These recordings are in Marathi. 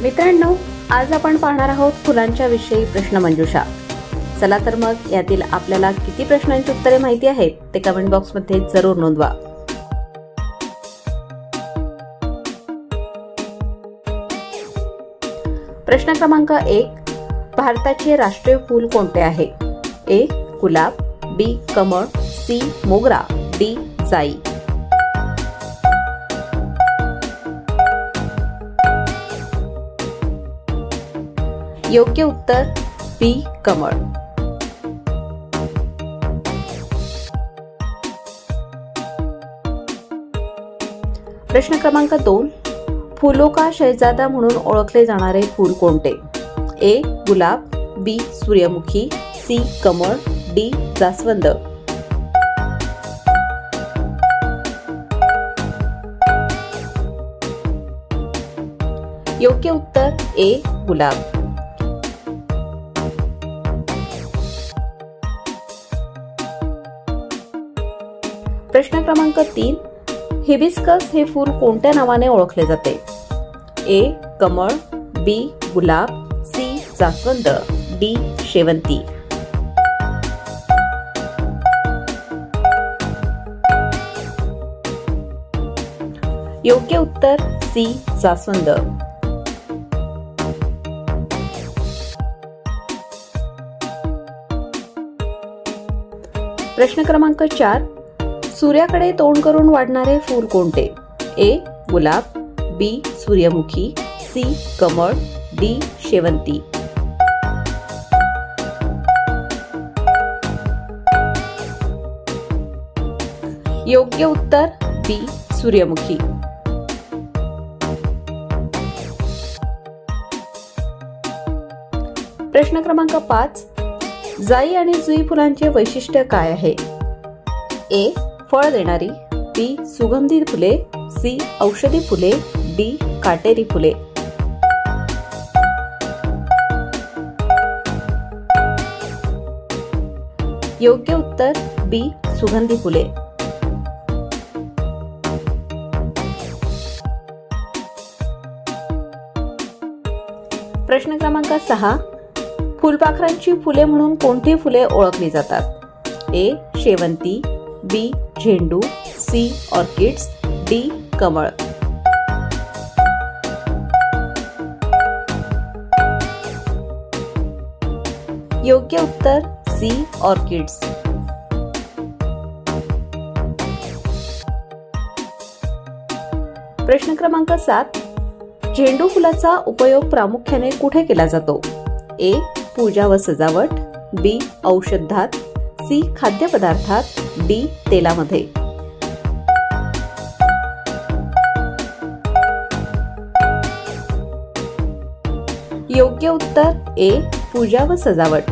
मित्रांनो, आज आपण पाहणार आहोत फुलांच्या विषयी प्रश्नमंजुषा. चला तर मग यातील आपल्याला किती प्रश्नांची उत्तरे माहिती आहेत ते कमेंट बॉक्समध्ये जरूर नोंदवा. प्रश्न क्रमांक 1. भारताचे राष्ट्रीय फूल कोणते आहे? ए. गुलाब, बी. कमळ, सी. मोगरा, डी. जाई. योग्य उत्तर बी. कमळ. प्रश्न क्रमांक 2. फूलों का शहजादा म्हणून ओळखले जाणारे फूल कोणते? ए. गुलाब, बी. सूर्यमुखी, सी. कमळ, डी. जास्वंद. योग्य उत्तर ए. गुलाब. प्रश्न क्रमांक 3. हिबिस्कस हे फूल कोणत्या नावाने ओळखले जाते? ए. कमळ, बी. गुलाब, सी. जास्वंद, डी. शेवंती. योग्य उत्तर सी. जास्वंद. प्रश्न क्रमांक 4. सूर्याकडे तोंड करून वाढणारे फूल कोणते? ए. गुलाब, बी. सूर्यमुखी, सी. कमळ, डी. शेवंती. योग्य उत्तर बी. सूर्यमुखी. प्रश्न क्रमांक 5. जाई आणि जुई फुलांचे वैशिष्ट्य काय आहे? ए. फळ देणारी, बी. सुगंधी फुले, सी. औषधी फुले, डी. काटेरी फुले. योग्य उत्तर बी. सुगंधी फुले. प्रश्न क्रमांक 6. फुलपाखरांची फुले म्हणून कोणती फुले ओळखली जातात? ए. शेवंती, बी. झेंडू, सी. Orchids, D. कमळ. योग्य उत्तर सी. ऑर्किड्स. प्रश्न क्रमांक 7. झेंडू फुलाचा उपयोग प्रामुख्याने कुठे केला जातो? ए. पूजा व सजावट, बी. औषधात, सी. खाद्यपदार्थात, डी. तेलामध्ये. योग्य उत्तर ए. पूजा व सजावट.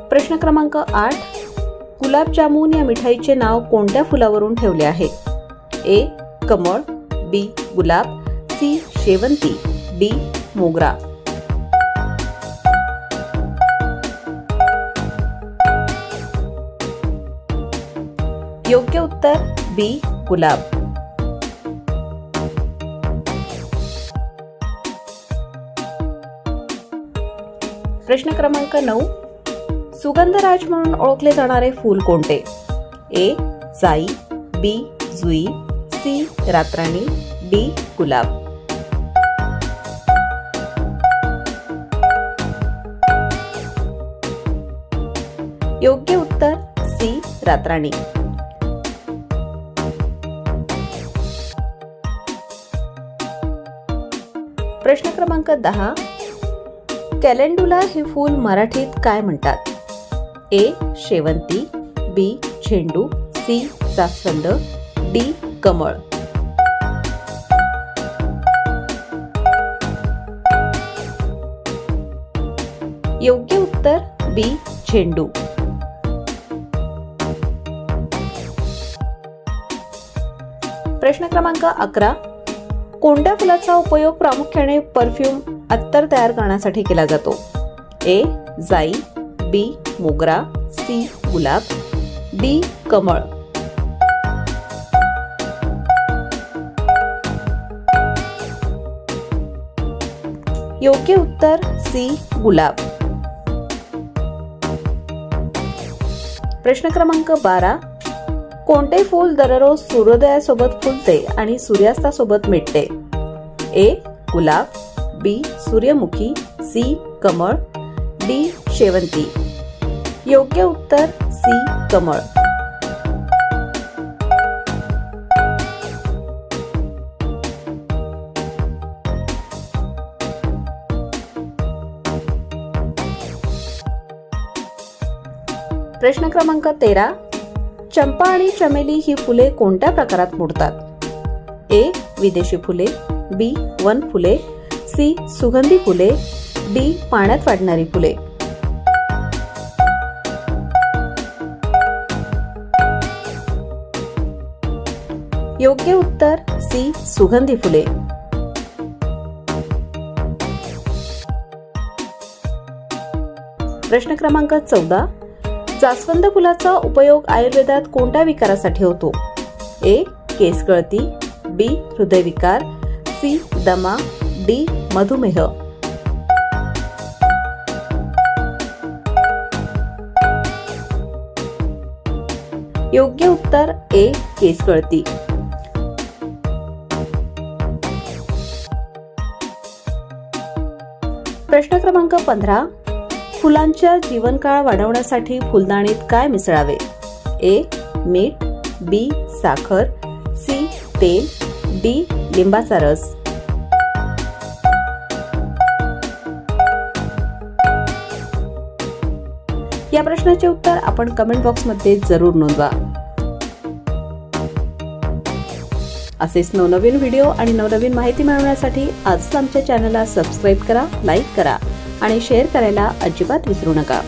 प्रश्न क्रमांक 8. गुलाबजामुन या मिठाईचे नाव कोणत्या फुलावरून ठेवले आहे? ए. कमळ, बी. गुलाब, सी. शेवंती, डी. मोगरा. योग्य उत्तर बी. गुलाब. प्रश्न क्रमांक 9. सुगंधराज म्हणून ओळखले जाणारे फूल कोणते? ए. जाई, बी. जुई, सी. रातराणी, डी. गुलाब. योग्य उत्तर सी. रातराणी. प्रश्न क्रमांक 10. कॅलेंडुला हे फूल मराठीत काय म्हणतात? ए. शेवंती, बी. झेंडू, सी. जास्वंद, डी. कमळ. योग्य उत्तर बी. झेंडू. प्रश्न क्रमांक 11. कोणत्या फुलाचा उपयोग प्रामुख्याने परफ्यूम अत्तर तयार करण्यासाठी केला जातो? ए. जाई, बी. मोगरा, सी. गुलाब, डी. कमळ. योग्य उत्तर सी गुलाब. प्रश्न क्रमांक 12. कोणते फूल दररोज सूर्योदयासोबत फुलते आणि सूर्यास्तासोबत मिटते? ए गुलाब, बी सूर्यमुखी, सी कमळ, डी शेवंती. योग्य उत्तर सी कमळ. प्रश्न क्रमांक 13. चंपा आणि चमेली ही फुले कोणत्या प्रकारात मोडतात? ए विदेशी फुले, बी वन फुले, सी सुगंधी फुले, डी पाण्यात वाढणारी फुले. योग्य उत्तर सी सुगंधी फुले. प्रश्न क्रमांक 14. जास्वंद फुलाचा उपयोग आयुर्वेदात कोणत्या विकारासाठी होतो? ए केस गळती, बी हृदयविकार, सी दमा, डी मधुमेह. योग्य उत्तर ए केस गळती. प्रश्न क्रमांक 15. फुलांच्या जीवनकाळ वाढवण्यासाठी फुलदाणीत काय मिसळावे? ए मीठ, बी साखर, सी तेल, डी लिंबाचा रस. या प्रश्नाचे उत्तर आपण कमेंट बॉक्स मध्ये जरूर नोंदवा. असेच नवनवीन व्हिडिओ आणि नवनवीन माहिती मिळवण्यासाठी आजच आमच्या चॅनलला सबस्क्राईब करा, लाईक करा आणि शेअर करायला अजिबात विसरू नका.